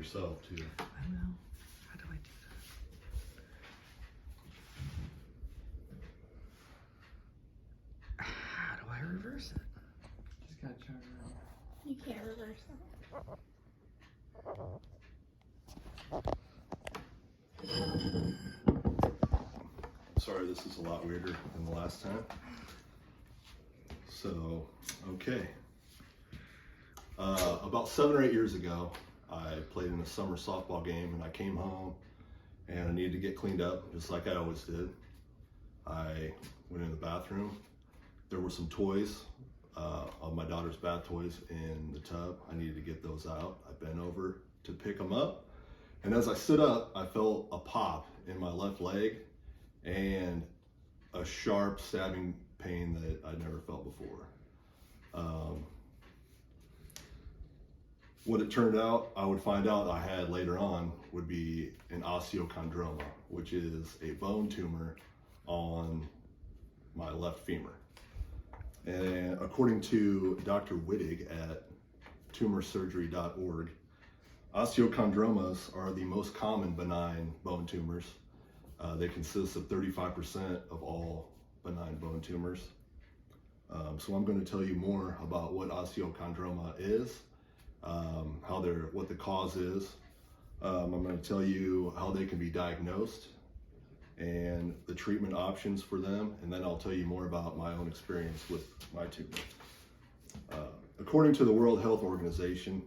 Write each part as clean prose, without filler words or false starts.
yourself too. I know. How do I do that? How do I reverse it? Just gotta turn around. You can't reverse that. Sorry, this is a lot weirder than the last time. So, okay. About 7 or 8 years ago, I played in a summer softball game and I came home and I needed to get cleaned up, just like I always did. I went in the bathroom. There were some toys, of my daughter's bath toys in the tub. I needed to get those out. I bent over to pick them up. And as I stood up, I felt a pop in my left leg and a sharp stabbing pain that I'd never felt before. What it turned out, I would find out I had later on, would be an osteochondroma, which is a bone tumor on my left femur. And according to Dr. Wittig at tumorsurgery.org, osteochondromas are the most common benign bone tumors. They consist of 35% of all benign bone tumors. So I'm going to tell you more about what osteochondroma is, what the cause is. I'm going to tell you how they can be diagnosed and the treatment options for them, and then I'll tell you more about my own experience with my tumor. According to the World Health Organization,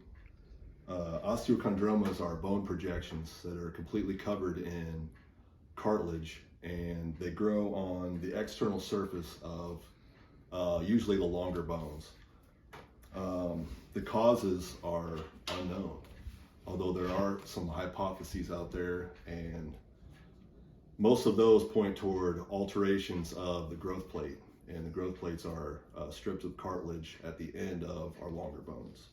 osteochondromas are bone projections that are completely covered in cartilage, and they grow on the external surface of usually the longer bones. The causes are unknown, although there are some hypotheses out there, and most of those point toward alterations of the growth plate, and the growth plates are strips of cartilage at the end of our longer bones.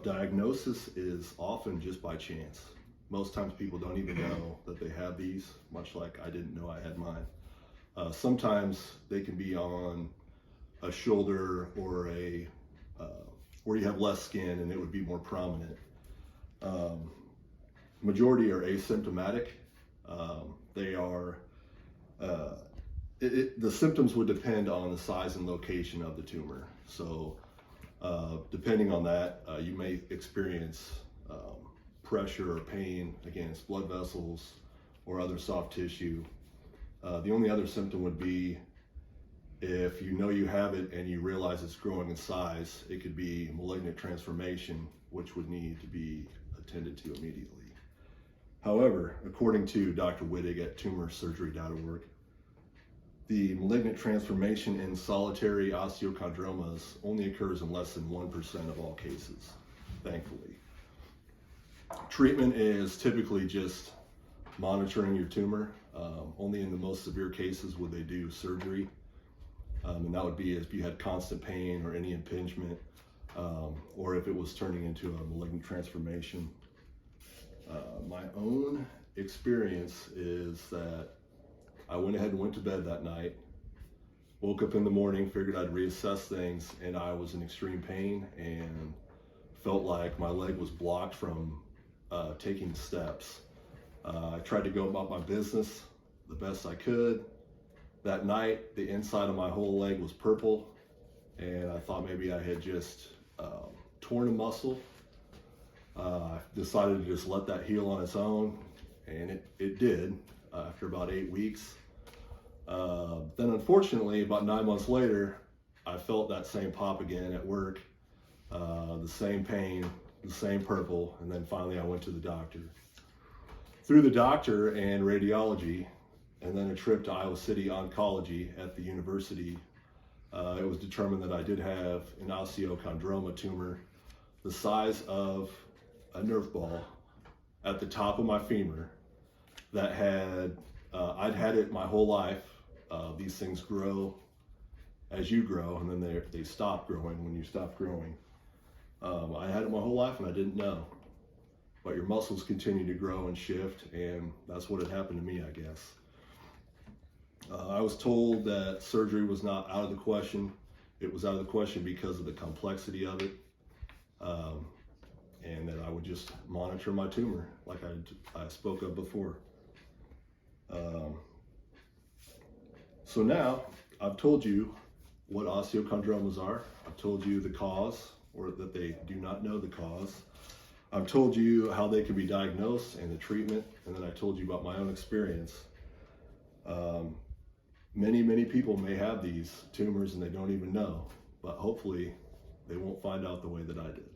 Diagnosis is often just by chance. Most times people don't even know that they have these, much like I didn't know I had mine. Sometimes they can be on a shoulder or where you have less skin and it would be more prominent. Majority are asymptomatic. The symptoms would depend on the size and location of the tumor. So depending on that, you may experience pressure or pain against blood vessels or other soft tissue. The only other symptom would be if you know you have it and you realize it's growing in size. It could be malignant transformation, which would need to be attended to immediately. However, according to Dr. Wittig at tumorsurgery.org, the malignant transformation in solitary osteochondromas only occurs in less than 1% of all cases, thankfully. Treatment is typically just monitoring your tumor. Only in the most severe cases would they do surgery. And that would be if you had constant pain or any impingement, or if it was turning into a malignant transformation. My own experience is that I went ahead and went to bed that night, woke up in the morning, figured I'd reassess things, and I was in extreme pain and felt like my leg was blocked from taking steps. I tried to go about my business the best I could. That night, the inside of my whole leg was purple, and I thought maybe I had just torn a muscle. I decided to just let that heal on its own, and it did after about 8 weeks. Then unfortunately, about 9 months later, I felt that same pop again at work, the same pain, the same purple, and then finally I went to the doctor. Through the doctor and radiology, and then a trip to Iowa City Oncology at the university, it was determined that I did have an osteochondroma tumor the size of a Nerf ball at the top of my femur that I'd had it my whole life. These things grow as you grow, and then they stop growing when you stop growing. I had it my whole life and I didn't know. But your muscles continue to grow and shift, and that's what had happened to me, I guess. I was told that surgery was not out of the question. It was out of the question because of the complexity of it, and that we just monitor my tumor like I spoke of before. So now I've told you what osteochondromas are. I've told you the cause, or that they do not know the cause. I've told you how they can be diagnosed and the treatment, and then I told you about my own experience. Many people may have these tumors and they don't even know, but hopefully they won't find out the way that I did.